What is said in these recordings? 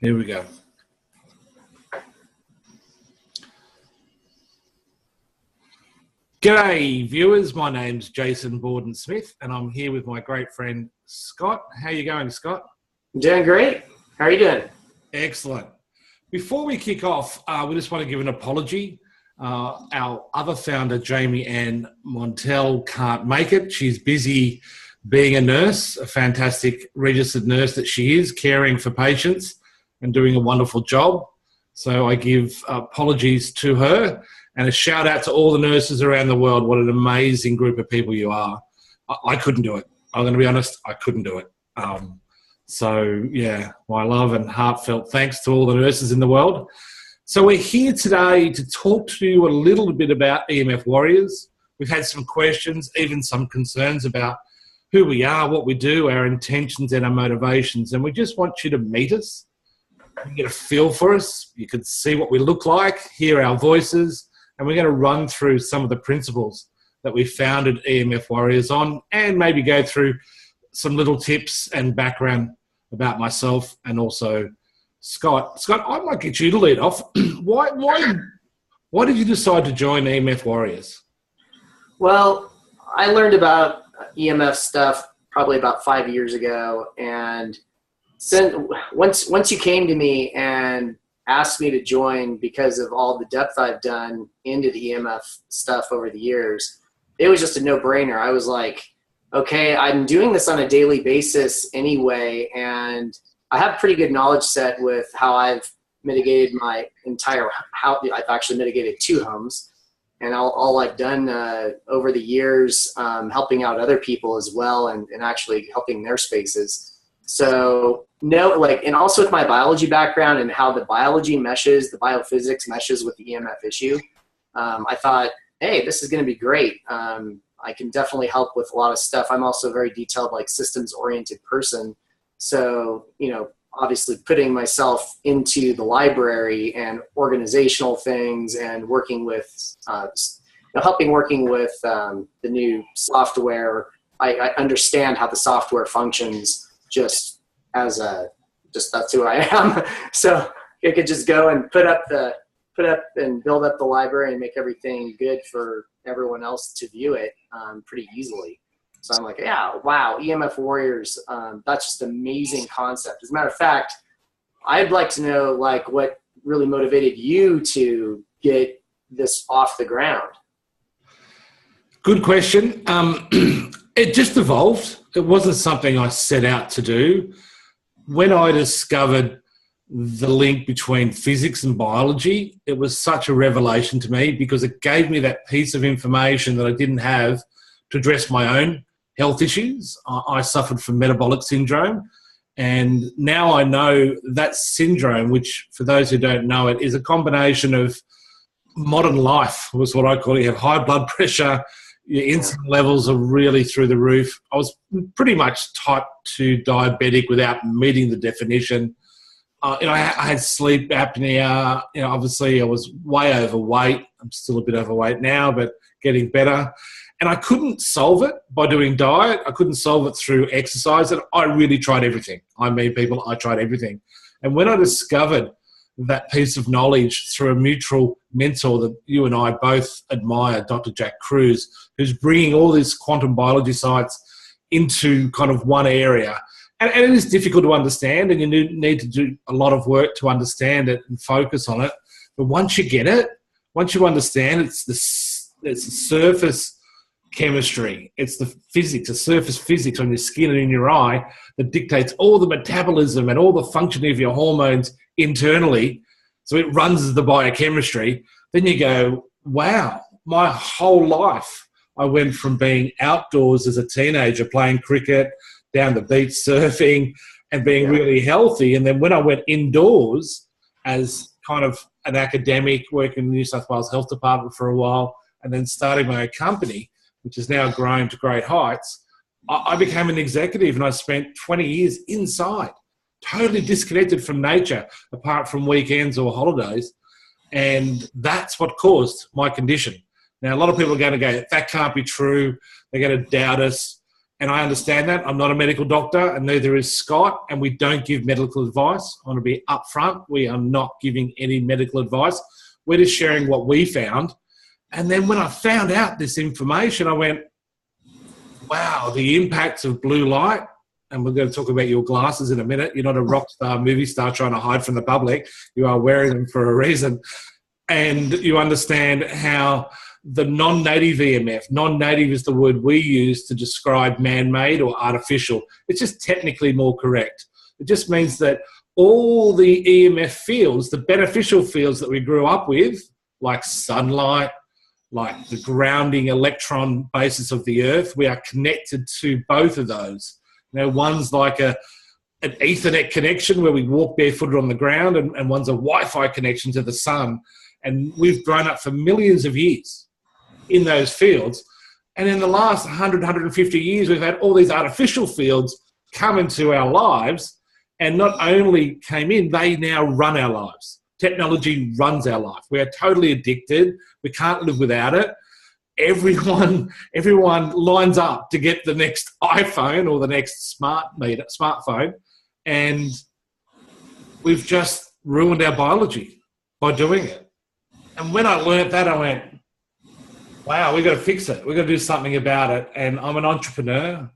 Here we go. G'day viewers, my name's Jason Bawden-Smith and I'm here with my great friend Scott. How are you going, Scott? I'm doing great. How are you doing? Excellent. Before we kick off, we just want to give an apology. Our other founder, Jamie Ann Montel, can't make it. She's busy being a nurse, a fantastic registered nurse that she is, caring for patients and doing a wonderful job. So I give apologies to her and a shout out to all the nurses around the world. What an amazing group of people you are. I couldn't do it. I'm going to be honest, I couldn't do it. So yeah, my love and heartfelt thanks to all the nurses in the world. So we're here today to talk to you a little bit about EMF Warriors. We've had some questions, even some concerns about who we are, what we do, our intentions and our motivations. And we just want you to meet us. You can get a feel for us. You can see what we look like, hear our voices, and we're going to run through some of the principles that we founded EMF Warriors on and maybe go through some little tips and background about myself and also Scott. Scott, I might get you to lead off. Why did you decide to join EMF Warriors? Well, I learned about EMF stuff probably about 5 years ago, and once you came to me and asked me to join because of all the depth I've done into the EMF stuff over the years, it was just a no-brainer. I was like, okay, I'm doing this on a daily basis anyway, and I have a pretty good knowledge set with how I've mitigated my entire house. I've actually mitigated 2 homes, and all I've done over the years, helping out other people as well, and actually helping their spaces. So and also with my biology background and how the biology meshes, the biophysics meshes with the EMF issue, I thought, hey, this is going to be great. I can definitely help with a lot of stuff. I'm also a very detailed, systems-oriented person. So, obviously putting myself into the library and organizational things and working with, working with the new software, I understand how the software functions just that's who I am. So I could just go and put up and build up the library and make everything good for everyone else to view it pretty easily. So I'm like, yeah, wow, EMF Warriors, that's just an amazing concept. As a matter of fact, I'd like to know what really motivated you to get this off the ground. Good question. It just evolved. It wasn't something I set out to do. When I discovered the link between physics and biology, it was such a revelation to me because it gave me that piece of information that I didn't have to address my own health issues. I suffered from metabolic syndrome, and now I know that syndrome, which for those who don't know it, is a combination of modern life, was what I call it. You have high blood pressure, your insulin levels are really through the roof. I was pretty much type 2 diabetic without meeting the definition. I had sleep apnea. Obviously I was way overweight. I'm still a bit overweight now, but getting better. And I couldn't solve it by doing diet. I couldn't solve it through exercise. And I really tried everything. I tried everything. And when I discovered that piece of knowledge through a mutual mentor that you and I both admire, Dr. Jack Cruz, who's bringing all these quantum biology science into kind of one area. And it is difficult to understand, and you need to do a lot of work to understand it and focus on it. But once you get it, once you understand, it's the surface chemistry, it's the physics, the surface physics on your skin and in your eye that dictates all the metabolism and all the functioning of your hormones internally. So it runs the biochemistry. Then you go, wow, my whole life I went from being outdoors as a teenager playing cricket, down the beach surfing and being really healthy. And then when I went indoors as kind of an academic, working in the New South Wales Health Department for a while, and then starting my own company, which has now grown to great heights, I became an executive and I spent 20 years inside, totally disconnected from nature, apart from weekends or holidays. And that's what caused my condition. Now, a lot of people are going to go, that can't be true. They're going to doubt us. And I understand that. I'm not a medical doctor, and neither is Scott, and we don't give medical advice. I want to be upfront. We are not giving any medical advice. We're just sharing what we found. And then when I found out this information, I went, wow, the impacts of blue light, and we're going to talk about your glasses in a minute. You're not a rock star, movie star trying to hide from the public. You are wearing them for a reason. And you understand how the non-native EMF, non-native is the word we use to describe man-made or artificial. It's just technically more correct. It just means that all the EMF fields, the beneficial fields that we grew up with, like sunlight, like the grounding electron basis of the earth, we are connected to both of those. You know, one's like an Ethernet connection where we walk barefooted on the ground, and one's a Wi-Fi connection to the sun. And we've grown up for millions of years in those fields. And in the last 100, 150 years, we've had all these artificial fields come into our lives, and not only came in, they now run our lives. Technology runs our life. We are totally addicted. We can't live without it. Everyone lines up to get the next iPhone or the next smartphone, and we've just ruined our biology by doing it. And when I learned that, I went, wow, we've got to fix it. We've got to do something about it. And I'm an entrepreneur,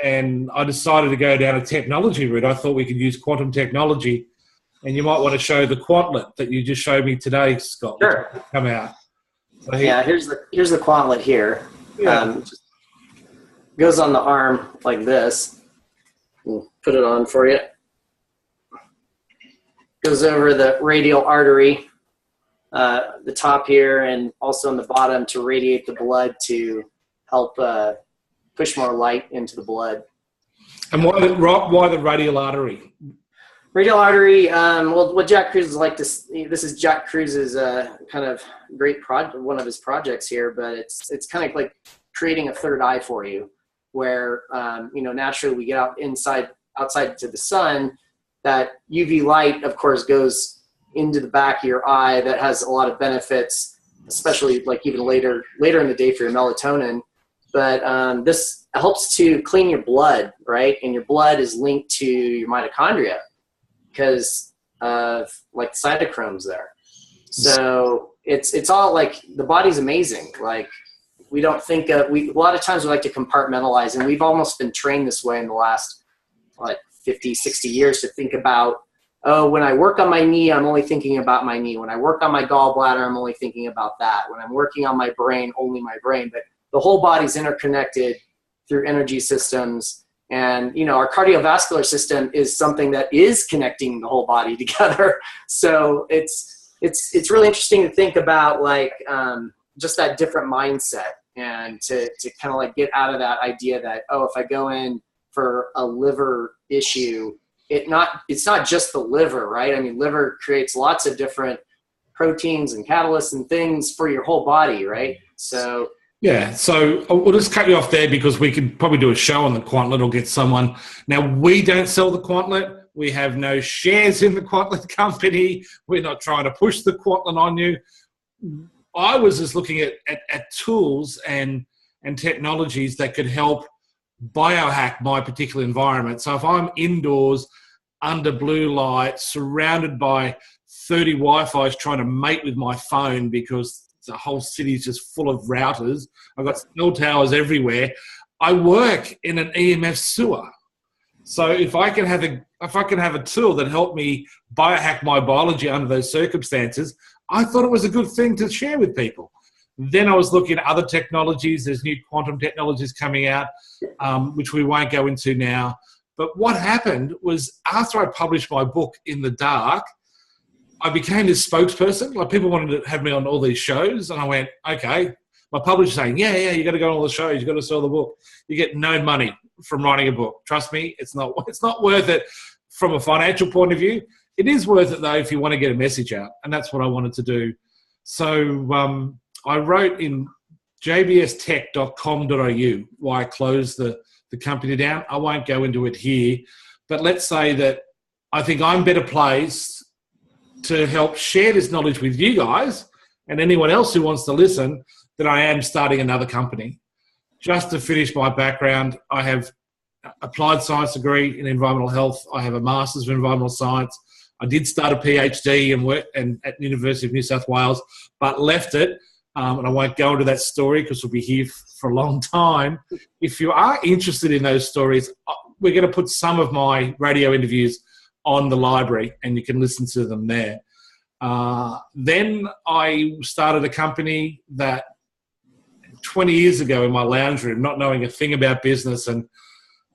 and I decided to go down a technology route. I thought we could use quantum technology, and you might want to show the Quantlet that you just showed me today, Scott. Sure. Come out. So yeah, here's the Quantlet here. Yeah. Goes on the arm like this. We'll put it on for you. Goes over the radial artery, the top here, and also on the bottom to radiate the blood to help push more light into the blood. And why the radial artery? Radial artery, well, what Jack Kruse is like this is Jack Kruse's kind of great project, one of his projects here, but it's kind of like creating a third eye for you, where, naturally we get outside to the sun. That UV light, of course, goes into the back of your eye. That has a lot of benefits, especially like even later in the day for your melatonin. But this helps to clean your blood, right? And your blood is linked to your mitochondria because of like cytochromes there. So it's all like the body's amazing. Like we don't think a lot of times we like to compartmentalize, and we've almost been trained this way in the last 50, 60 years to think about, oh, when I work on my knee, I'm only thinking about my knee. When I work on my gallbladder, I'm only thinking about that. When I'm working on my brain, only my brain. But the whole body's interconnected through energy systems. And, our cardiovascular system is something that is connecting the whole body together. So it's really interesting to think about just that different mindset, and to kind of get out of that idea that, oh, if I go in for a liver issue, it's not just the liver, right? I mean, liver creates lots of different proteins and catalysts and things for your whole body, right? So yeah, so we'll just cut you off there because we could probably do a show on the Quantlet or get someone. Now, we don't sell the Quantlet. We have no shares in the Quantlet company. We're not trying to push the Quantlet on you. I was just looking at tools and technologies that could help biohack my particular environment. So if I'm indoors under blue light, surrounded by 30 Wi-Fi's trying to mate with my phone because the whole city is just full of routers, I've got cell towers everywhere. I work in an EMF sewer. So if I can have a tool that helped me biohack my biology under those circumstances, I thought it was a good thing to share with people. Then I was looking at other technologies. There's new quantum technologies coming out, which we won't go into now. But what happened was after I published my book In the Dark, I became this spokesperson. Like people wanted to have me on all these shows, and I went, okay. My publisher's saying, yeah, you got to go on all the shows. You got to sell the book. You get no money from writing a book. Trust me, it's not worth it from a financial point of view. It is worth it though if you want to get a message out, and that's what I wanted to do. So I wrote in jbstech.com.au why I closed the company down. I won't go into it here, but let's say that I think I'm better placed to help share this knowledge with you guys and anyone else who wants to listen than I am starting another company. just to finish my background, I have applied science degree in environmental health. I have a master's in environmental science. I did start a PhD at the University of New South Wales, but left it. And I won't go into that story because we'll be here for a long time. If you are interested in those stories, we're going to put some of my radio interviews on the library and you can listen to them there. Then I started a company that 20 years ago in my lounge room, not knowing a thing about business. And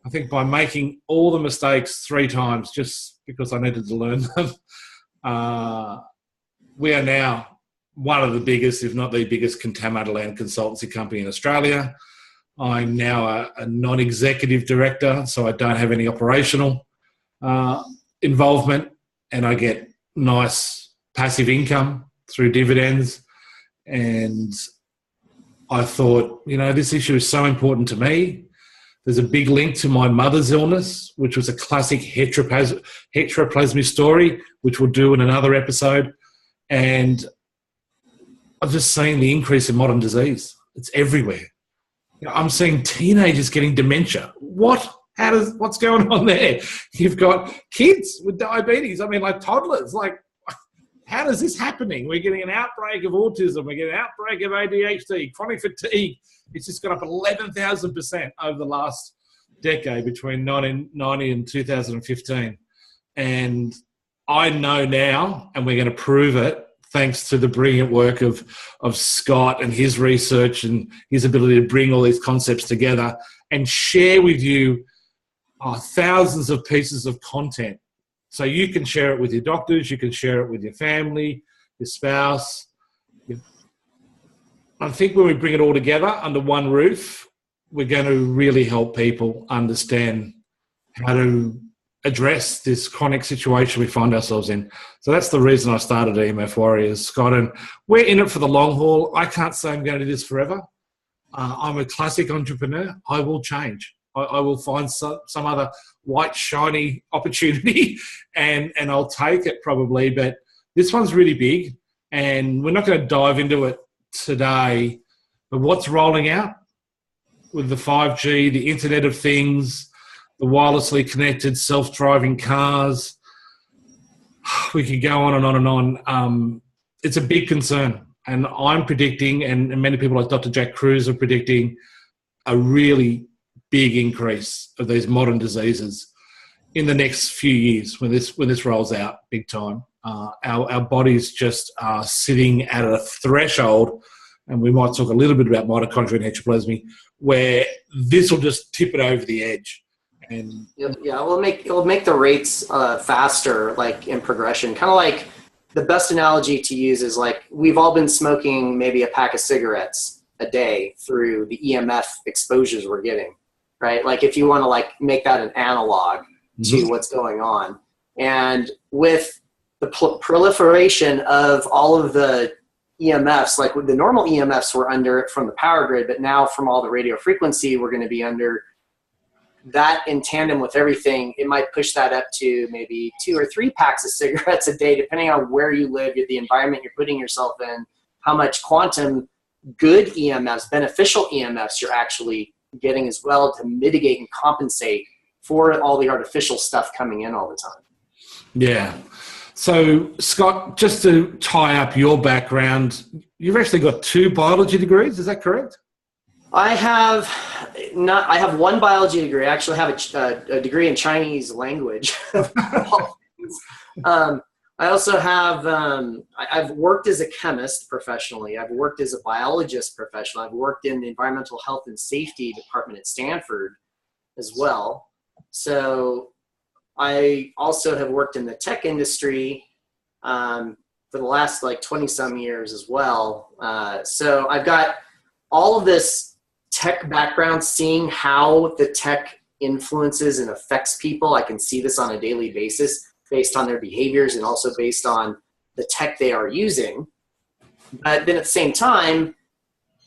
I think by making all the mistakes 3 times, just because I needed to learn them, we are now one of the biggest, if not the biggest, contaminated land consultancy company in Australia. I'm now a non-executive director, so I don't have any operational involvement, and I get nice passive income through dividends. And I thought, this issue is so important to me. There's a big link to my mother's illness, which was a classic heteroplasmy story, which we'll do in another episode. And I've just seen the increase in modern disease. It's everywhere. I'm seeing teenagers getting dementia. What's going on there? You've got kids with diabetes. Like toddlers. How is this happening? We're getting an outbreak of autism. We're getting an outbreak of ADHD, chronic fatigue. It's just gone up 11,000% over the last decade between 1990 and 2015. And I know now, and we're going to prove it, thanks to the brilliant work of Scott and his research and his ability to bring all these concepts together and share with you thousands of pieces of content. So you can share it with your doctors, you can share it with your family, your spouse. I think when we bring it all together under one roof, we're going to really help people understand how to address this chronic situation we find ourselves in. So that's the reason I started EMF Warriors, Scott, and we're in it for the long haul. I can't say I'm going to do this forever. I'm a classic entrepreneur. I will change. I will find some other white, shiny opportunity and I'll take it probably. But this one's really big and we're not going to dive into it today. But what's rolling out with the 5G, the Internet of Things, the wirelessly connected self-driving cars, we could go on and on and on. It's a big concern. And I'm predicting, and many people like Dr. Jack Cruz are predicting, a really big increase of these modern diseases in the next few years when this rolls out big time. Our bodies just are sitting at a threshold, and we might talk a little bit about mitochondria and heteroplasmy, where this will just tip it over the edge. And it'll make the rates faster, like in progression. Kind of like the best analogy to use is like we've all been smoking maybe a pack of cigarettes a day through the EMF exposures we're getting, right? Like if you want to make that an analog to what's going on. And with the proliferation of all of the EMFs, like with the normal EMFs we're under from the power grid, but now from all the radio frequency, we're going to be under that in tandem with everything. It might push that up to maybe 2 or 3 packs of cigarettes a day, depending on where you live, the environment you're putting yourself in, how much quantum good EMFs, beneficial EMFs you're actually getting as well to mitigate and compensate for all the artificial stuff coming in all the time. Yeah. So, Scott, just to tie up your background, you've actually got 2 biology degrees, is that correct? I have 1 biology degree. I actually have a degree in Chinese language. I also have, I've worked as a chemist professionally. I've worked as a biologist professionally. I've worked in the environmental health and safety department at Stanford as well. So I also have worked in the tech industry for the last 20 some years as well. So I've got all of this tech background, seeing how the tech influences and affects people. I can see this on a daily basis based on their behaviors and also based on the tech they are using. But then at the same time,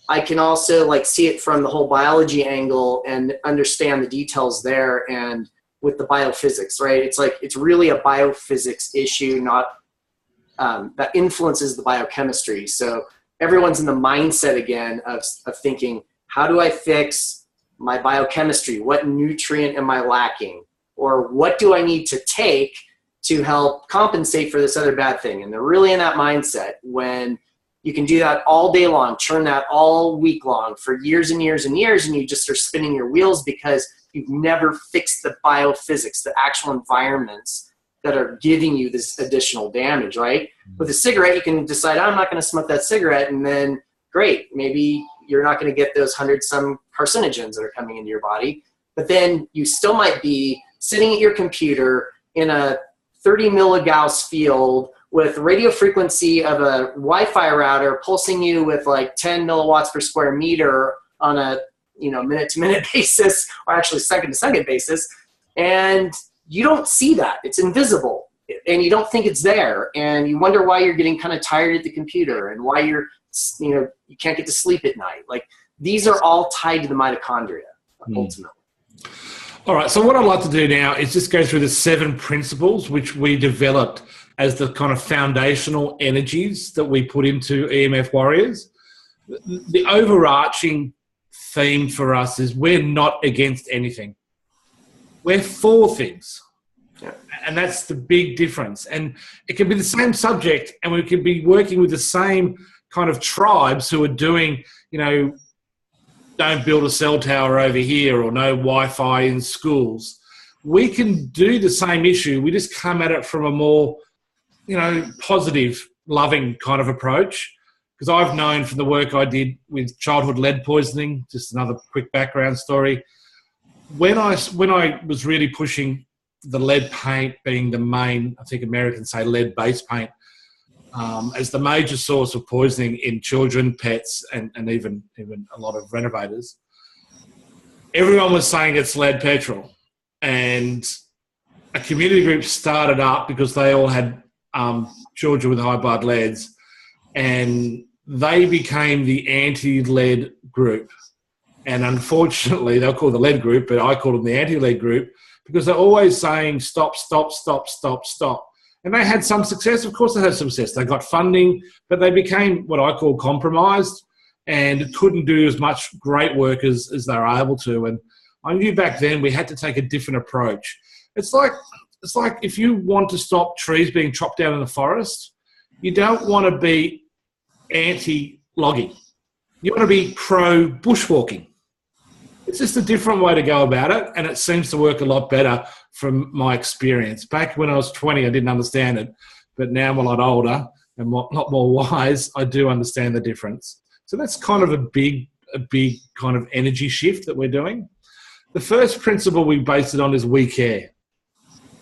I can also see it from the whole biology angle and understand the details there and with the biophysics, right? It's really a biophysics issue, not that influences the biochemistry. So everyone's in the mindset again of thinking, how do I fix my biochemistry? What nutrient am I lacking? Or what do I need to take to help compensate for this other bad thing? And they're really in that mindset when you can do that all day long, churn that all week long for years and years and years, and you just are spinning your wheels because you've never fixed the biophysics, the actual environments that are giving you this additional damage, right? With a cigarette, you can decide, I'm not going to smoke that cigarette, and then great, maybe you're not going to get those 100-some carcinogens that are coming into your body, but then you still might be sitting at your computer in a 30 milligauss field with radio frequency of a Wi-Fi router pulsing you with like 10 milliwatts per square meter on a minute-to-minute basis, or actually second-to-second basis, and you don't see that. It's invisible, and you don't think it's there, and you wonder why you're getting kind of tired at the computer and why you can't get to sleep at night. Like, these are all tied to the mitochondria, ultimately. All right, so what I'd like to do now is just go through the 7 principles which we developed as the kind of foundational energies that we put into EMF Warriors. The overarching theme for us is we're not against anything. We're for things. Yeah. And that's the big difference. And it can be the same subject, and we can be working with the same kind of tribes who are doing, don't build a cell tower over here, or no Wi-Fi in schools. We can do the same issue. We just come at it from a more, positive, loving kind of approach. Because I've known from the work I did with childhood lead poisoning, just another quick background story. When I was really pushing the lead paint being the main, I think Americans say lead-based paint, as the major source of poisoning in children, pets, and even a lot of renovators, everyone was saying it's lead petrol. And a community group started up because they all had children with high blood leads, and they became the anti-lead group. And unfortunately, they'll call the lead group, but I call them the anti-lead group, because they're always saying stop, stop, stop, stop, stop. And they had some success. Of course they had success. They got funding, but they became what I call compromised and couldn't do as much great work as they were able to. And I knew back then we had to take a different approach. It's like if you want to stop trees being chopped down in the forest, you don't want to be anti-logging. You want to be pro-bushwalking. It's just a different way to go about it, and it seems to work a lot better from my experience. Back when I was 20, I didn't understand it, but now I'm a lot older and a lot more wise, I do understand the difference. So that's kind of a big kind of energy shift that we're doing. The first principle we base it on is we care.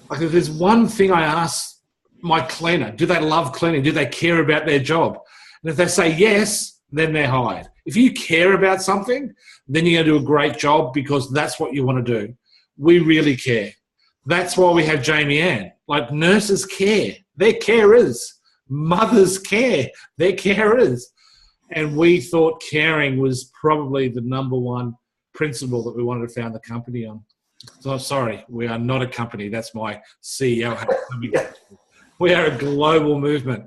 Like, if there's one thing I ask my cleaner, do they love cleaning? Do they care about their job? And if they say yes, then they're hired. If you care about something, then you're going to do a great job because that's what you want to do. We really care. That's why we have Jamie Ann. Like, nurses care. They're carers. Mothers care. They're carers. And we thought caring was probably the number one principle that we wanted to found the company on. So sorry, we are not a company. That's my CEO. We are a global movement.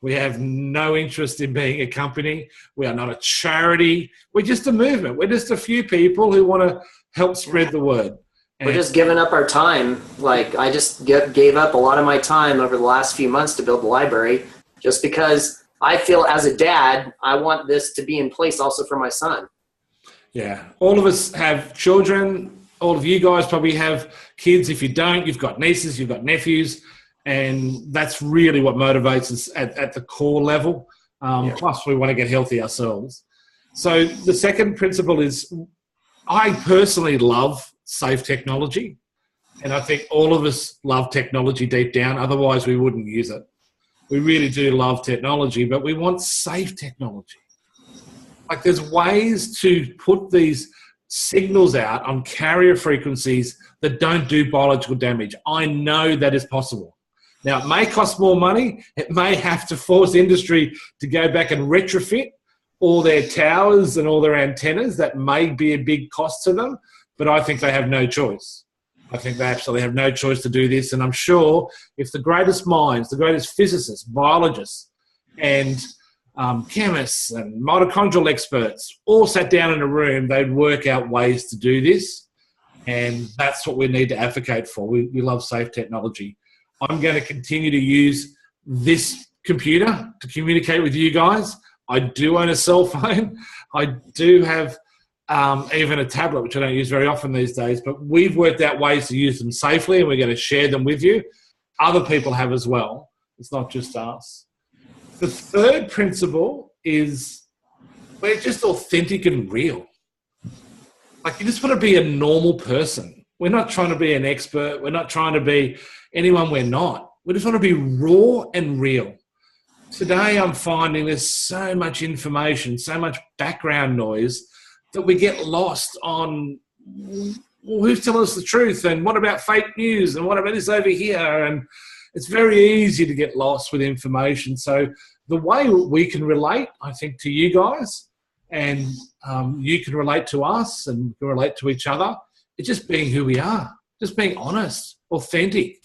We have no interest in being a company. We are not a charity. We're just a movement. We're just a few people who want to help spread the word. And we're just giving up our time. Like, I just gave up a lot of my time over the last few months to build the library, just because I feel as a dad, I want this to be in place also for my son. Yeah. All of us have children. All of you guys probably have kids. If you don't, you've got nieces, you've got nephews. And that's really what motivates us at the core level. Plus, we want to get healthy ourselves. So the second principle is, I personally love safe technology. And I think all of us love technology deep down. Otherwise, we wouldn't use it. We really do love technology, but we want safe technology. Like, there's ways to put these signals out on carrier frequencies that don't do biological damage. I know that is possible. Now, it may cost more money. It may have to force industry to go back and retrofit all their towers and all their antennas. That may be a big cost to them, but I think they have no choice. I think they absolutely have no choice to do this. And I'm sure if the greatest minds, the greatest physicists, biologists, and chemists and mitochondrial experts all sat down in a room. They'd work out ways to do this, and that's what we need to advocate for. We love safe technology. I'm going to continue to use this computer to communicate with you guys. I do own a cell phone. I do have even a tablet, which I don't use very often these days, but we've worked out ways to use them safely, and we're going to share them with you. Other people have as well. It's not just us. The third principle is we're just authentic and real. Like, you just want to be a normal person. We're not trying to be an expert. We're not trying to be anyone we're not. We just want to be raw and real. Today, I'm finding there's so much information, so much background noise that we get lost on, well, who's telling us the truth, and what about fake news, and what about this over here? And it's very easy to get lost with information. So the way we can relate, I think, to you guys, and you can relate to us and can relate to each other, it's just being who we are, just being honest, authentic.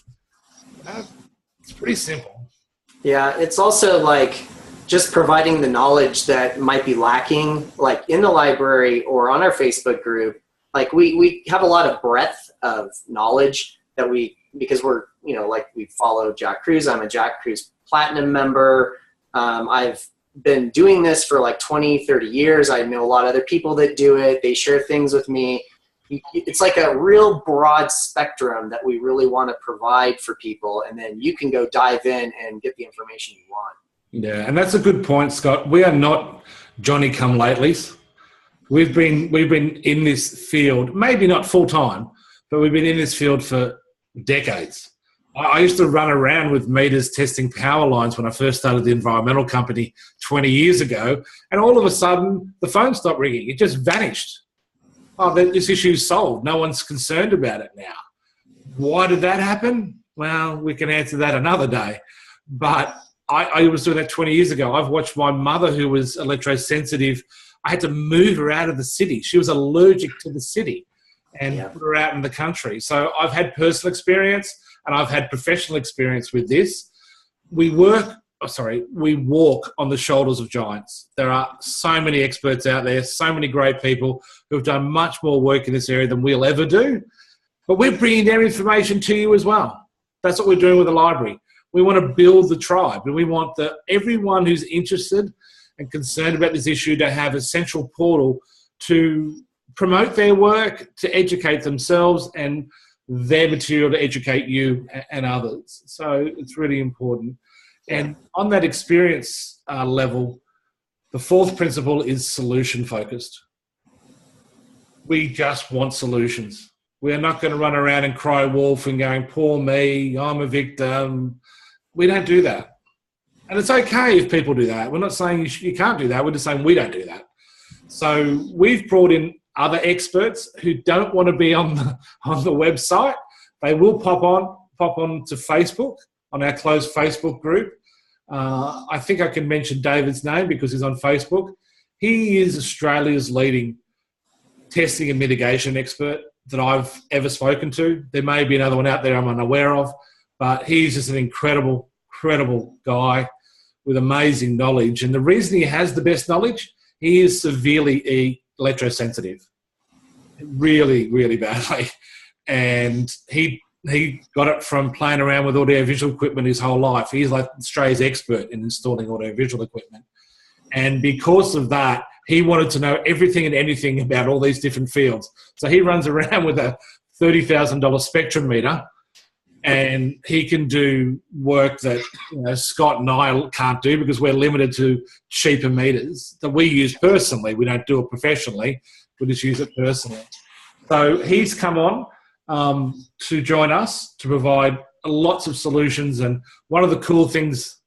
It's pretty simple. Yeah, it's also like just providing the knowledge that might be lacking, like in the library or on our Facebook group. Like we have a lot of breadth of knowledge that because we're, like we follow Jack Cruz. I'm a Jack Cruz Platinum member. I've been doing this for like 20, 30 years. I know a lot of other people that do it. They share things with me. It's like a real broad spectrum that we really want to provide for people, and then you can go dive in and get the information you want. Yeah, and that's a good point, Scott. We are not Johnny-come-latelys. We've been in this field, maybe not full-time, but we've been in this field for decades. I used to run around with meters testing power lines when I first started the environmental company 20 years ago, and all of a sudden the phone stopped ringing. It just vanished. Oh, this issue's solved. No one's concerned about it now. Why did that happen? Well, we can answer that another day. But I was doing that 20 years ago. I've watched my mother, who was electrosensitive. I had to move her out of the city. She was allergic to the city and put her out in the country. So I've had personal experience and I've had professional experience with this. We walk on the shoulders of giants. There are so many experts out there, so many great people who have done much more work in this area than we'll ever do. But we're bringing their information to you as well. That's what we're doing with the library. We want to build the tribe, and we want everyone who's interested and concerned about this issue to have a central portal to promote their work, to educate themselves, and their material to educate you and others. So it's really important. And on that experience level, the fourth principle is solution focused. We just want solutions. We are not going to run around and cry wolf and going, poor me, I'm a victim. We don't do that. And it's okay if people do that. We're not saying you can't do that. We're just saying we don't do that. So we've brought in other experts who don't want to be on the website. They will pop on to Facebook, on our closed Facebook group. I think I can mention David's name because he's on Facebook. He is Australia's leading testing and mitigation expert that I've ever spoken to. There may be another one out there I'm unaware of, but he's just an incredible guy with amazing knowledge. And the reason he has the best knowledge, he is severely electrosensitive, really, really badly. And he got it from playing around with audiovisual equipment his whole life. He's like Australia's expert in installing audiovisual equipment. And because of that, he wanted to know everything and anything about all these different fields. So he runs around with a $30,000 spectrum meter, and he can do work that Scott and I can't do because we're limited to cheaper meters that we use personally. We don't do it professionally. We just use it personally. So he's come on to join us to provide lots of solutions. And one of the cool things,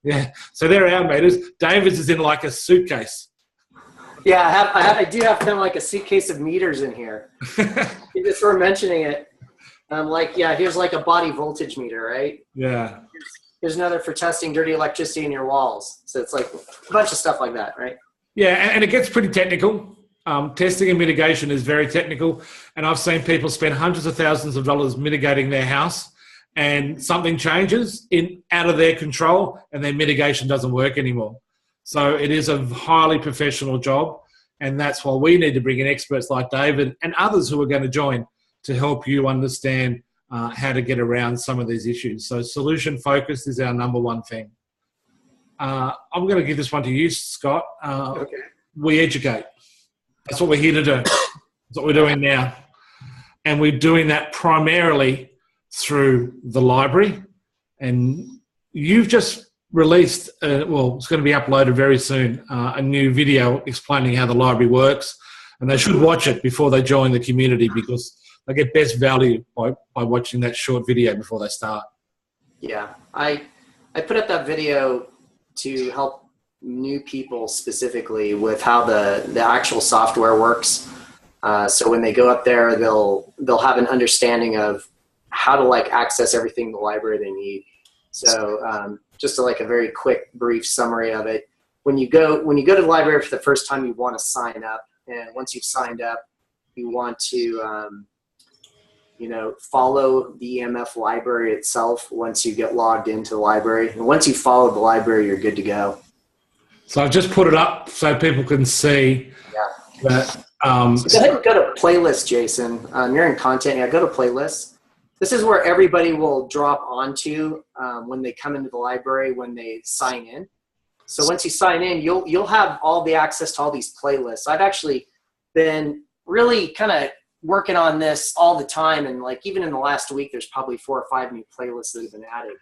so they're our meters. David's is in like a suitcase. Yeah, I do have kind of like a suitcase of meters in here. Just for mentioning it. Here's like a body voltage meter, right? Yeah. Here's another for testing dirty electricity in your walls. So it's like a bunch of stuff like that, right? Yeah, and it gets pretty technical. Testing and mitigation is very technical. And I've seen people spend hundreds of thousands of dollars mitigating their house, and something changes out of their control and their mitigation doesn't work anymore. So it is a highly professional job, and that's why we need to bring in experts like David and others who are going to join to help you understand how to get around some of these issues. So solution focused is our number one thing. I'm going to give this one to you, Scott. Okay. We educate. That's what we're here to do. That's what we're doing now. And we're doing that primarily through the library. And you've just released, it's going to be uploaded very soon, a new video explaining how the library works. And they should watch it before they join the community, because they get best value by watching that short video before they start. Yeah, I put up that video to help new people specifically with how the actual software works. So when they go up there, they'll have an understanding of how to like access everything in the library they need. So just a very quick, brief summary of it. When you go to the library for the first time, you want to sign up, and once you've signed up, you want to follow the EMF library itself once you get logged into the library. And once you follow the library, you're good to go. So I've just put it up so people can see that. So go ahead and go to playlist, Jason. You're in content. Yeah, go to playlist. This is where everybody will drop onto when they come into the library, when they sign in. So once you sign in, you'll have all the access to all these playlists. I've actually been really kind of working on this all the time, and even in the last week, there's probably 4 or 5 new playlists that have been added.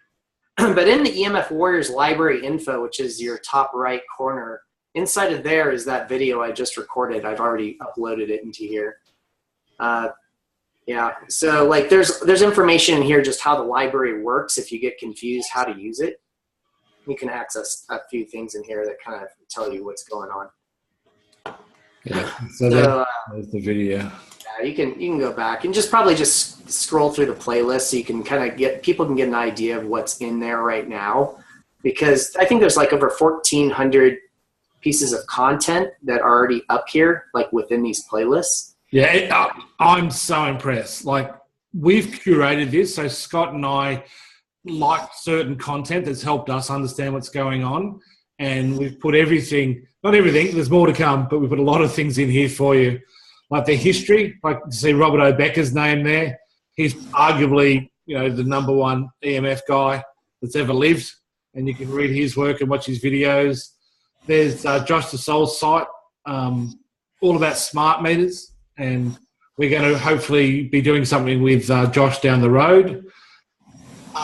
But in the EMF Warriors library info, which is your top right corner, inside of there is that video I just recorded. I've already uploaded it into here. So there's information in here just how the library works. If you get confused how to use it, you can access a few things in here that kind of tell you what's going on. Yeah, so there's the video. You can go back and probably just scroll through the playlist so you can kind of people can get an idea of what's in there right now, because I think there's over 1,400 pieces of content that are already up here, within these playlists. Yeah, I'm so impressed. We've curated this, so Scott and I like certain content that's helped us understand what's going on, and we've put everything, not everything, there's more to come, but we put a lot of things in here for you. Like the history, you see Robert O'Becker's name there. He's arguably, the #1 EMF guy that's ever lived, and you can read his work and watch his videos. There's Josh DeSoul's site, all about smart meters, and we're going to hopefully be doing something with Josh down the road.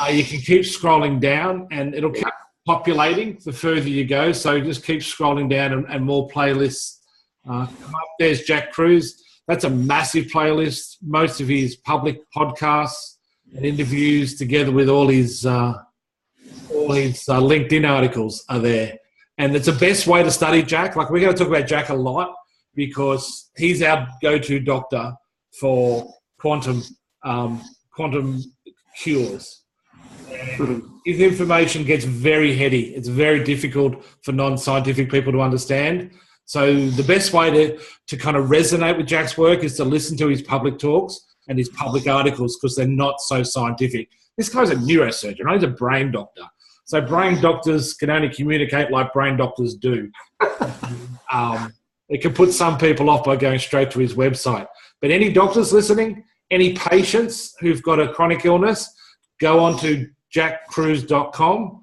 You can keep scrolling down, and it'll keep populating the further you go, so just keep scrolling down and more playlists come up. There's Jack Cruz. That's a massive playlist. Most of his public podcasts and interviews, together with all his LinkedIn articles, are there. And it's the best way to study Jack. We're going to talk about Jack a lot because he's our go-to doctor for quantum cures. And his information gets very heady. It's very difficult for non-scientific people to understand. So the best way to kind of resonate with Jack's work is to listen to his public talks and his public articles, because they're not so scientific. This guy's a neurosurgeon, right? He's a brain doctor. So brain doctors can only communicate like brain doctors do. It can put some people off by going straight to his website. But any doctors listening, any patients who've got a chronic illness, go on to jackcruz.com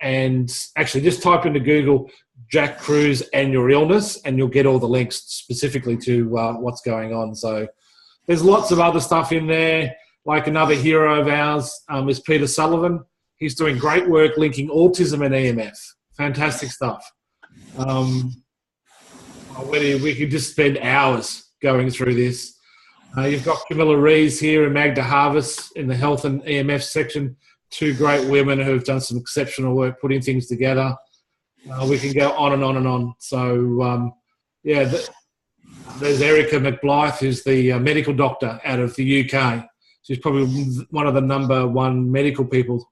and actually just type into Google Jack Cruz and your illness, and you'll get all the links specifically to what's going on. So there's lots of other stuff in there. Another hero of ours is Peter Sullivan. He's doing great work linking autism and EMF. Fantastic stuff. We could just spend hours going through this. You've got Camilla Rees here and Magda Harvest in the health and EMF section. 2 great women who have done some exceptional work putting things together. We can go on and on and on. So, there's Erica McBlythe, who's the medical doctor out of the UK. She's probably one of the #1 medical people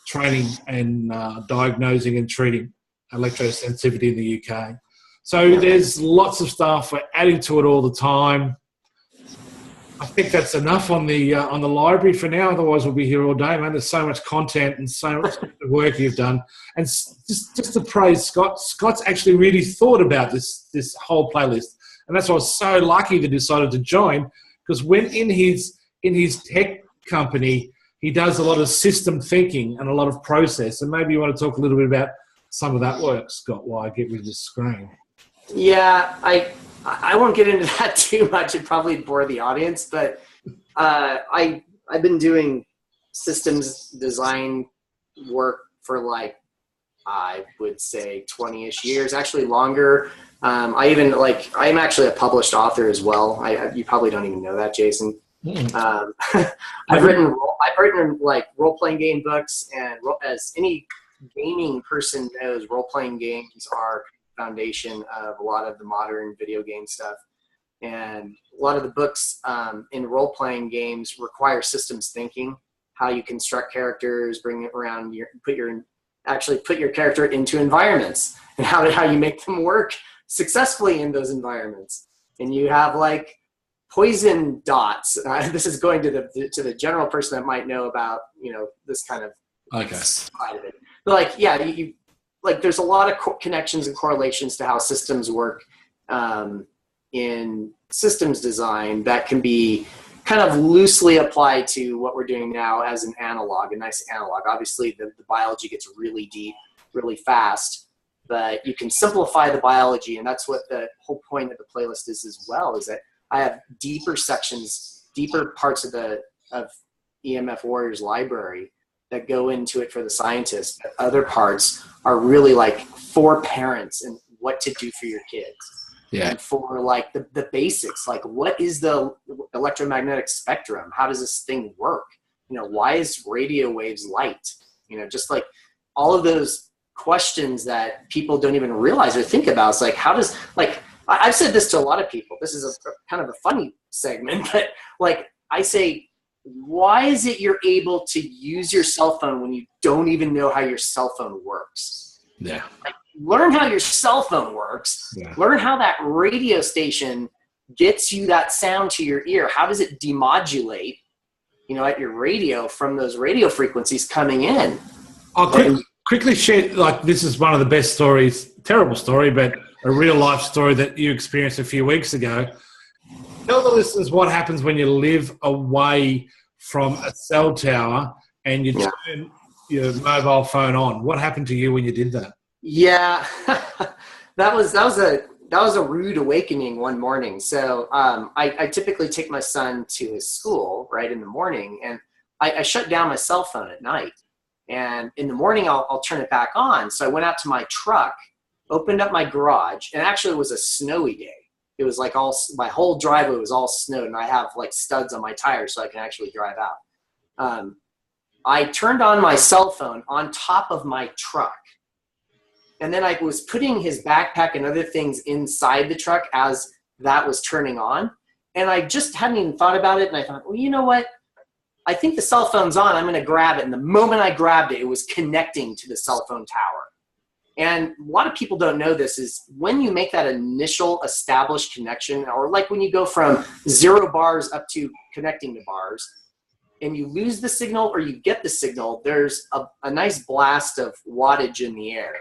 training and diagnosing and treating electrosensitivity in the UK. So there's lots of stuff. We're adding to it all the time. I think that's enough on the library for now. Otherwise, we'll be here all day, man. There's so much content and so much work you've done. And just to praise Scott. Scott's actually really thought about this whole playlist, and that's why I was so lucky that he decided to join. Because when in his tech company, he does a lot of system thinking and a lot of process. And maybe you want to talk a little bit about some of that work, Scott, while I get rid of the screen. Yeah, I won't get into that too much. It'd probably bore the audience, but I've been doing systems design work for like, I would say 20-ish years, actually longer. I'm actually a published author as well. You probably don't even know that, Jason. I've written like role-playing game books, and as any gaming person knows, role-playing games are foundation of a lot of the modern video game stuff. And a lot of the books in role-playing games require systems thinking, how you construct characters, bring it around, put your character into environments, and how you make them work successfully in those environments. And you have like poison dots. This is going to the general person that might know about, this kind of side of it. But like, yeah, like there's a lot of connections and correlations to how systems work in systems design that can be kind of loosely applied to what we're doing now as an analog, a nice analog. Obviously, the biology gets really deep, really fast, but you can simplify the biology, and that's what the whole point of the playlist is as well, is that I have deeper sections, deeper parts of EMF Warriors library that go into it for the scientists. But other parts are really like for parents and what to do for your kids. Yeah. And for like the basics, like what is the electromagnetic spectrum? How does this thing work? Why is radio waves light? Just like all of those questions that people don't even realize or think about. It's like, how does, like, I've said this to a lot of people. This is a kind of a funny segment, but like I say, why is it you're able to use your cell phone when you don't even know how your cell phone works? Yeah. Like, learn how your cell phone works. Yeah. Learn how that radio station gets you that sound to your ear. How does it demodulate, at your radio from those radio frequencies coming in? I'll quickly share, like, this is one of the best stories, terrible story, but a real life story that you experienced a few weeks ago. Tell the listeners what happens when you live away from a cell tower and you turn your mobile phone on. What happened to you when you did that? Yeah, that was a rude awakening one morning. So I typically take my son to his school right in the morning, and I shut down my cell phone at night. And in the morning, I'll turn it back on. So I went out to my truck, opened up my garage, and actually it was a snowy day. It was like my whole driveway was all snowed, and I have like studs on my tires so I can actually drive out. I turned on my cell phone on top of my truck. And then I was putting his backpack and other things inside the truck as that was turning on. And I just hadn't even thought about it. And I thought, well, you know what? I think the cell phone's on. I'm going to grab it. And the moment I grabbed it, it was connecting to the cell phone tower. And a lot of people don't know this is when you make that initial established connection, or like when you go from 0 bars up to connecting to bars, and you lose the signal or you get the signal, there's a nice blast of wattage in the air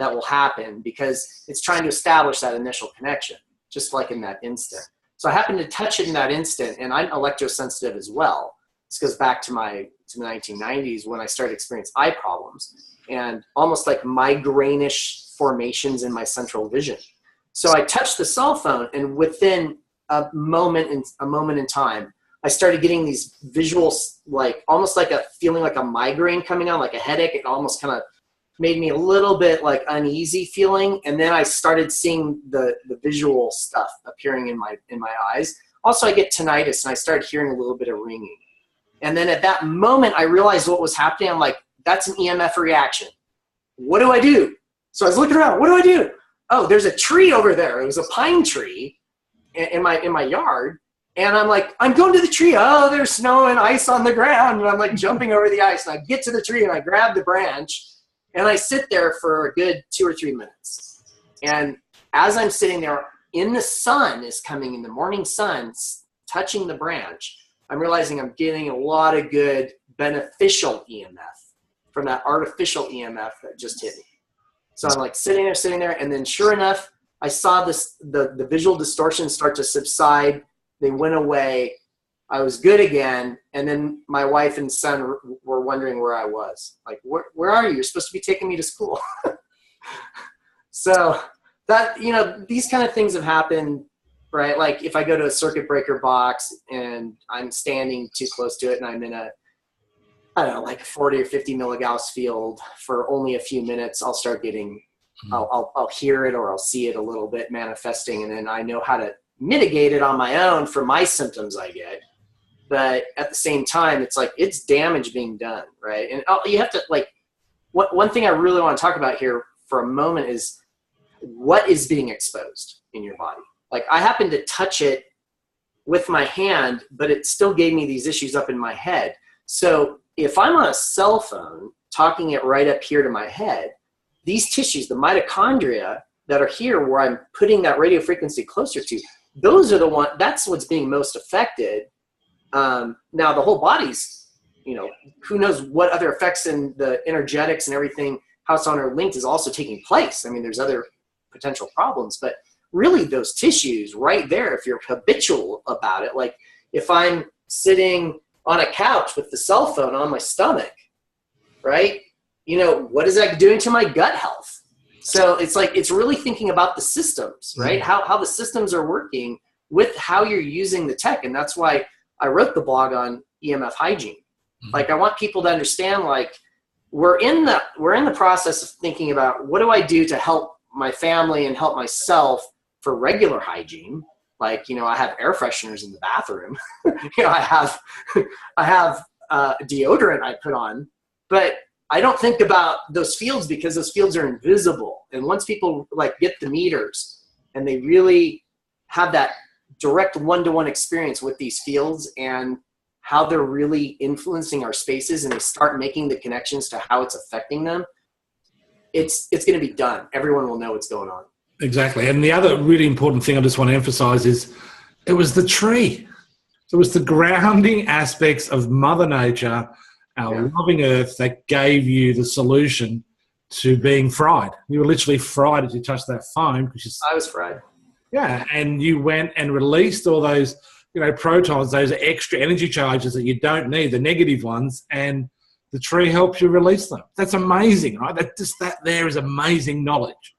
that will happen because it's trying to establish that initial connection, just like in that instant. So I happened to touch it in that instant, and I'm electrosensitive as well. This goes back to the 1990s when I started experiencing eye problems and almost like migraine-ish formations in my central vision. So I touched the cell phone, and within a moment in time, I started getting these visuals, like almost like a feeling like a migraine coming on, like a headache. It almost kind of made me a little bit like uneasy feeling. And then I started seeing the visual stuff appearing in my eyes. Also, I get tinnitus, and I started hearing a little bit of ringing. And then at that moment, I realized what was happening. I'm like, that's an EMF reaction. What do I do? So I was looking around. What do I do? Oh, there's a tree over there. It was a pine tree in my yard. And I'm like, I'm going to the tree. Oh, there's snow and ice on the ground. And I'm like jumping over the ice. And I get to the tree, and I grab the branch. And I sit there for a good 2 or 3 minutes. And as I'm sitting there, the sun is coming in, the morning sun touching the branch, I'm realizing I'm getting a lot of good beneficial EMF from that artificial EMF that just hit me. So I'm like sitting there, and then sure enough, I saw the visual distortion start to subside. They went away. I was good again. And then my wife and son were wondering where I was. Like, where are you? You're supposed to be taking me to school. So that, you know, these kind of things have happened, right? Like if I go to a circuit breaker box and I'm standing too close to it and I'm in a, I don't know, like 40 or 50 milligauss field for only a few minutes, I'll start getting, I'll hear it or I'll see it a little bit manifesting, and then I know how to mitigate it on my own for my symptoms I get. But at the same time, it's like, it's damage being done, right? And you have to, like, one thing I really want to talk about here for a moment is what is being exposed in your body. Like, I happened to touch it with my hand, but it still gave me these issues up in my head. So if I'm on a cell phone talking it right up here to my head, these tissues, the mitochondria that are here where I'm putting that radio frequency closer to, those are the one, that's what's being most affected. Now the whole body's, you know, who knows what other effects in the energetics and everything, how it's on our linked is also taking place. I mean, there's other potential problems, but really those tissues right there, if you're habitual about it, like if I'm sitting on a couch with the cell phone on my stomach, right? You know, what is that doing to my gut health? So it's like, it's really thinking about the systems, right? How the systems are working with how you're using the tech. And that's why I wrote the blog on EMF hygiene. Like, I want people to understand, like, we're in the process of thinking about what do I do to help my family and help myself for regular hygiene. Like, you know, I have air fresheners in the bathroom. You know, I have deodorant I put on, but I don't think about those fields because those fields are invisible. And once people like get the meters and they really have that direct one-to-one experience with these fields and how they're really influencing our spaces, and they start making the connections to how it's affecting them, it's going to be done. Everyone will know what's going on. Exactly. And the other really important thing I just want to emphasize is it was the tree. It was the grounding aspects of Mother Nature, our loving earth, that gave you the solution to being fried. You were literally fried as you touched that phone. I was fried. Yeah, and you went and released all those, you know, protons, those extra energy charges that you don't need, the negative ones, and the tree helps you release them. That's amazing, right? That there is amazing knowledge.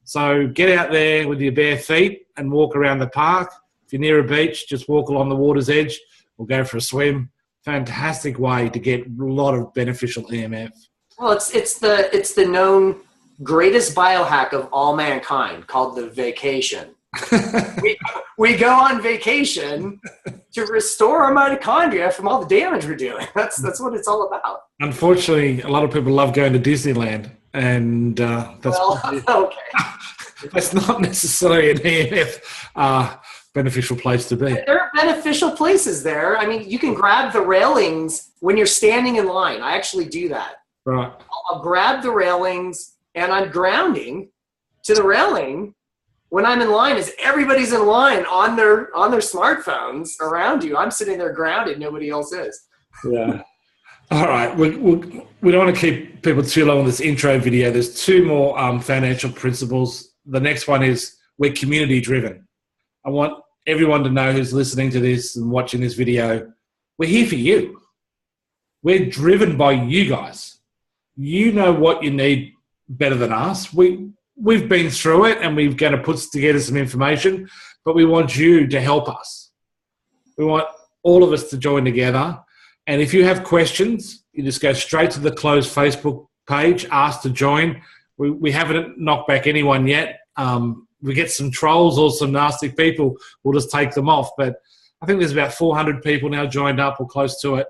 So get out there with your bare feet and walk around the park. If you're near a beach, just walk along the water's edge or go for a swim. Fantastic way to get a lot of beneficial EMF. Well, it's the known greatest biohack of all mankind, called the vacation. we go on vacation to restore our mitochondria from all the damage we're doing. That's what it's all about. Unfortunately, a lot of people love going to Disneyland, and that's not necessarily an EMF beneficial place to be. There are beneficial places there. I mean, you can grab the railings when you're standing in line. I actually do that. Right. I'll grab the railings, and I'm grounding to the railing when I'm in line, as everybody's in line on their smartphones around you. I'm sitting there grounded. Nobody else is. Yeah. All right. We don't want to keep people too long on this intro video. There's two more financial principles. The next one is we're community driven. I want everyone to know who's listening to this and watching this video, we're here for you. We're driven by you guys. You know what you need better than us. We've been through it, and we're going to put together some information, but we want you to help us. We want all of us to join together. And if you have questions, you just go straight to the closed Facebook page, ask to join. We haven't knocked back anyone yet. We get some trolls or some nasty people, we'll just take them off. But I think there's about 400 people now joined up or close to it.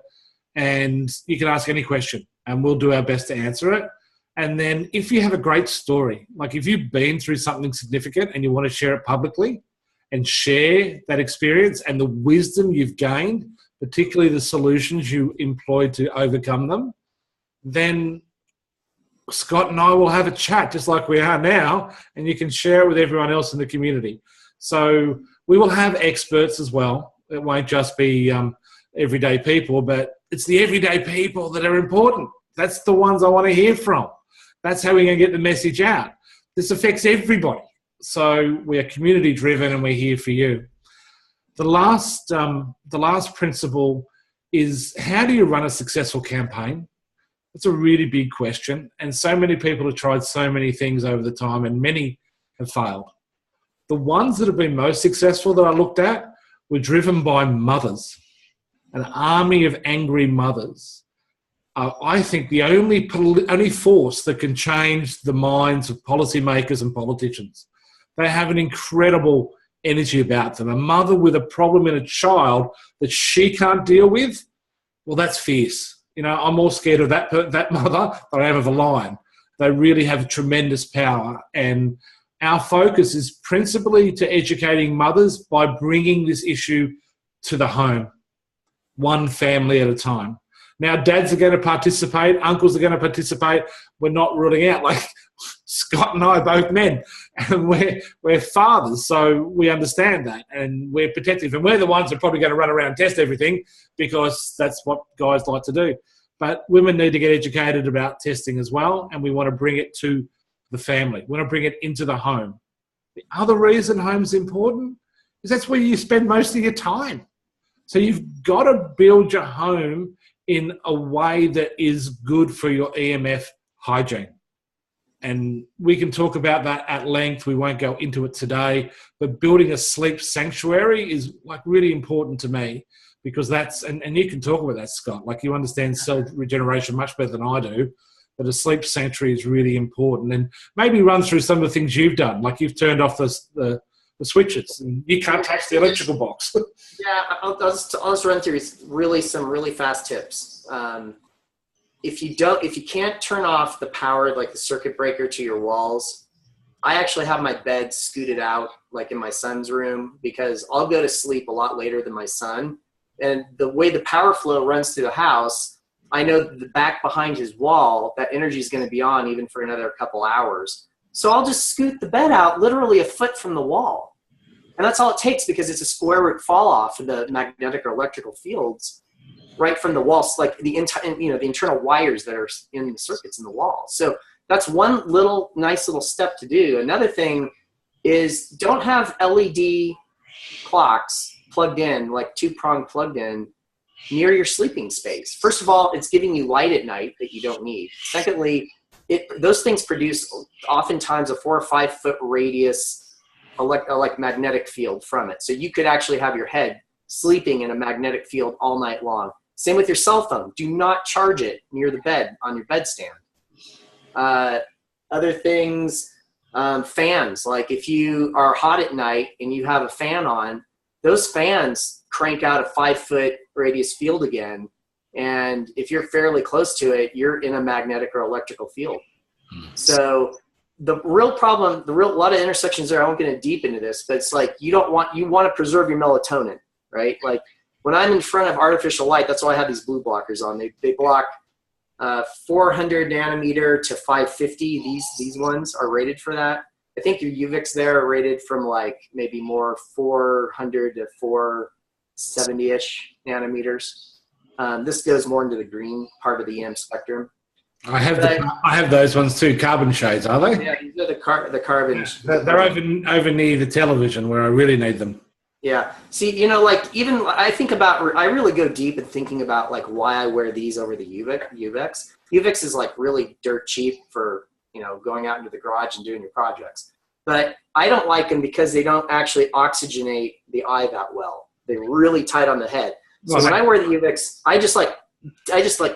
And you can ask any question, and we'll do our best to answer it. And then if you have a great story, like if you've been through something significant and you want to share it publicly and share that experience and the wisdom you've gained, particularly the solutions you employed to overcome them, then Scott and I will have a chat just like we are now, and you can share it with everyone else in the community. So we will have experts as well It won't just be everyday people, but it's the everyday people that are important. That's the ones I want to hear from. That's how we're going to get the message out. This affects everybody. So we are community driven and we're here for you. The last principle is, how do you run a successful campaign? It's a really big question. And so many people have tried so many things over the time and many have failed. The ones that have been most successful that I looked at were driven by mothers, an army of angry mothers. I think the only force that can change the minds of policymakers and politicians. They have an incredible energy about them. A mother with a problem in a child that she can't deal with, well, that's fierce. You know, I'm more scared of that mother than I am of a lion. They really have tremendous power. And our focus is principally to educating mothers by bringing this issue to the home, one family at a time. Now, dads are going to participate, uncles are going to participate. We're not ruling out, like Scott and I are both men, and we're fathers, so we understand that, and we're protective. And we're the ones that are probably going to run around and test everything because that's what guys like to do. But women need to get educated about testing as well, and we want to bring it to the family. We want to bring it into the home. The other reason home's important is that's where you spend most of your time. So you've got to build your home in a way that is good for your EMF hygiene. And we can talk about that at length. We won't go into it today, but building a sleep sanctuary is like really important to me, because that's, and you can talk about that, Scott, like you understand cell regeneration much better than I do, but a sleep sanctuary is really important. And maybe run through some of the things you've done, like you've turned off the switches and you can't touch the electrical box. Yeah, I'll just run through some really fast tips. If you can't turn off the power, like the circuit breaker to your walls, I actually have my bed scooted out, like in my son's room, because I'll go to sleep a lot later than my son. And the way the power flow runs through the house, I know the back behind his wall, that energy is going to be on even for another couple hours. So I'll just scoot the bed out literally a foot from the wall. And that's all it takes, because it's a square root fall off of the magnetic or electrical fields right from the walls, like the internal wires that are in the circuits in the wall. So that's one nice little step to do. Another thing is, don't have LED clocks plugged in, like two-prong plugged in, near your sleeping space. First of all, it's giving you light at night that you don't need. Secondly, those things produce oftentimes a 4 or 5 foot radius like magnetic field from it. So you could actually have your head sleeping in a magnetic field all night long. Same with your cell phone. Do not charge it near the bed on your bedstand. Other things, fans. Like if you are hot at night and you have a fan on, those fans crank out a 5 foot radius field again. And if you're fairly close to it, you're in a magnetic or electrical field. So the real problem, a lot of intersections there, I won't get deep into this, but it's like you want to preserve your melatonin, right? Like when I'm in front of artificial light, that's why I have these blue blockers on. They block 400 nanometer to 550. These ones are rated for that. I think your UVICs there are rated from like maybe more 400 to 470-ish nanometers. This goes more into the green part of the EM spectrum. I have those ones too. Carbon shades, are they? Yeah, these are the carbon. They're over near the television where I really need them. Yeah. See, like even I really go deep in thinking about like why I wear these over the UVICs. UVICs is like really dirt cheap for, going out into the garage and doing your projects. But I don't like them because they don't actually oxygenate the eye that well. They're really tight on the head. So when I wear the UVICs, I just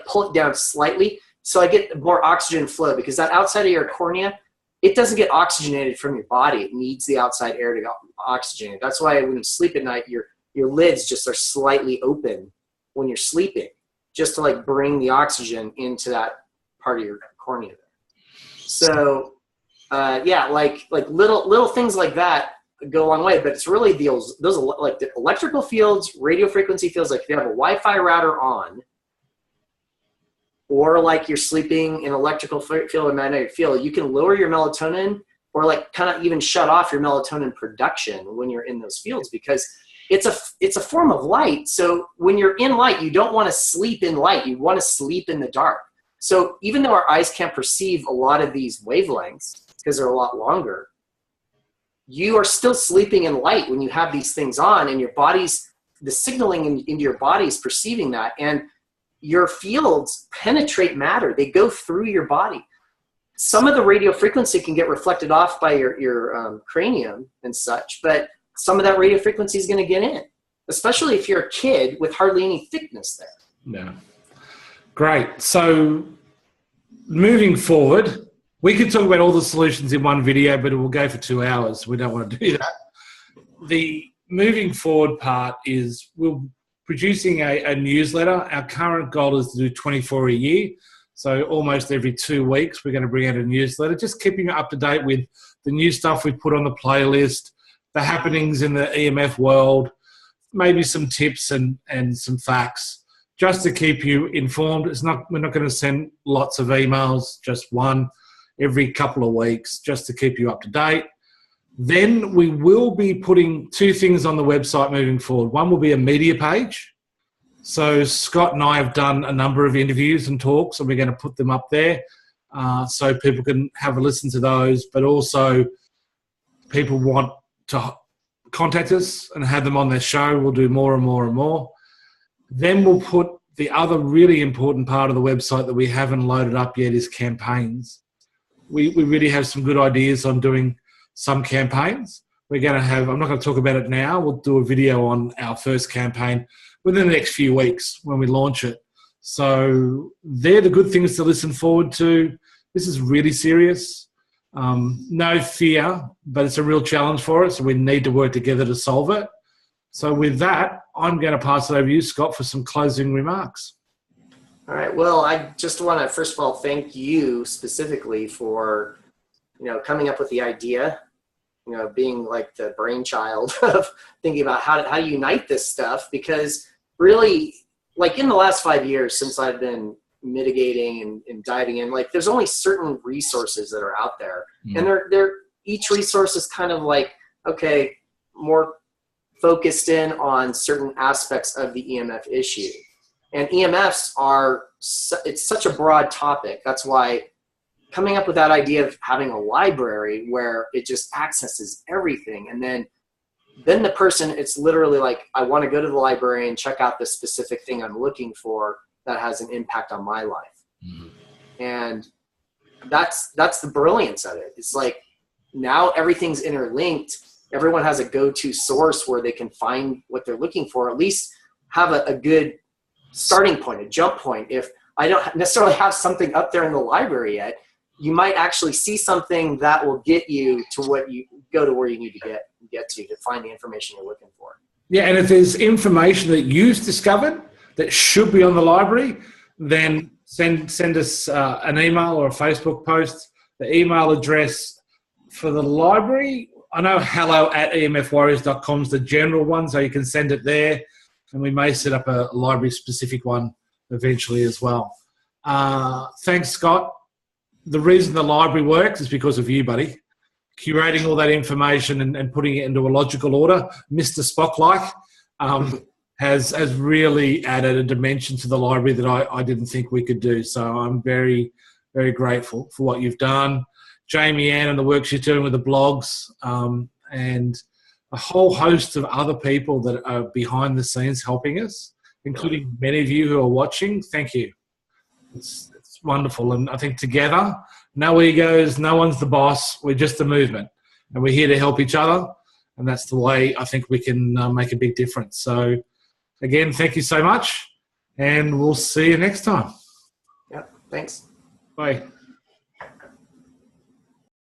pull it down slightly, so I get more oxygen flow, because that outside of your cornea, it doesn't get oxygenated from your body. It needs the outside air to oxygenate. That's why when you sleep at night, your lids just are slightly open when you're sleeping, just to like bring the oxygen into that part of your cornea there. So like little things like that go a long way, but it's really those like the electrical fields, radio frequency fields. Like if you have a Wi-Fi router on, or like you're sleeping in electrical field or magnetic field, you can lower your melatonin, or like kind of even shut off your melatonin production when you're in those fields, because it's a form of light. So when you're in light, you don't want to sleep in light. You want to sleep in the dark. So even though our eyes can't perceive a lot of these wavelengths because they're a lot longer, you are still sleeping in light when you have these things on, and your body's, the signaling into your body is perceiving that, and your fields penetrate matter. They go through your body. Some of the radio frequency can get reflected off by your cranium and such, but some of that radio frequency is going to get in, especially if you're a kid with hardly any thickness there. Yeah. Great. So moving forward, we could talk about all the solutions in one video, but it will go for 2 hours. We don't want to do that. The moving forward part is we're producing a newsletter. Our current goal is to do 24 a year. So almost every 2 weeks, we're going to bring out a newsletter, just keeping you up to date with the new stuff we put on the playlist, the happenings in the EMF world, maybe some tips and some facts, just to keep you informed. We're not going to send lots of emails, just one every couple of weeks, just to keep you up to date. Then we will be putting 2 things on the website moving forward. One will be a media page. So Scott and I have done a number of interviews and talks, and we're going to put them up there so people can have a listen to those, but also people want to contact us and have them on their show. We'll do more and more and more. Then we'll put the other really important part of the website that we haven't loaded up yet is campaigns. We really have some good ideas on doing some campaigns. We're going to have, I'm not going to talk about it now, we'll do a video on our first campaign within the next few weeks when we launch it. So they're the good things to listen forward to. This is really serious. No fear, but it's a real challenge for us, and we need to work together to solve it. So with that, I'm going to pass it over to you, Scott, for some closing remarks. All right. Well, I just want to, first of all, thank you specifically for, coming up with the idea, being like the brainchild of thinking about how to unite this stuff, because really, like in the last 5 years since I've been mitigating and diving in, like there's only certain resources that are out there, and they're each resource is kind of like, okay, more focused in on certain aspects of the EMF issue. And EMFs it's such a broad topic. That's why coming up with that idea of having a library where it just accesses everything, and then the person, it's literally like, I want to go to the library and check out the specific thing I'm looking for that has an impact on my life. And that's the brilliance of it. It's like now everything's interlinked. Everyone has a go-to source where they can find what they're looking for, at least have a good starting point, a jump point. If I don't necessarily have something up there in the library yet, you might actually see something that will get you to where you need to get to find the information you're looking for. Yeah, and if there's information that you've discovered that should be on the library, then send us an email or a Facebook post. The email address for the library, I know hello@emfwarriors.com is the general one, so you can send it there, and we may set up a library-specific one eventually as well. Thanks, Scott. The reason the library works is because of you, buddy. Curating all that information and putting it into a logical order, Mr. Spock-like, has really added a dimension to the library that I didn't think we could do. So I'm very, very grateful for what you've done. Jamie Ann and the work she's doing with the blogs, and a whole host of other people that are behind the scenes helping us, including many of you who are watching. Thank you. It's wonderful. And I think together, no egos, no one's the boss. We're just a movement, and we're here to help each other. And that's the way I think we can make a big difference. So again, thank you so much, and we'll see you next time. Yeah, thanks. Bye.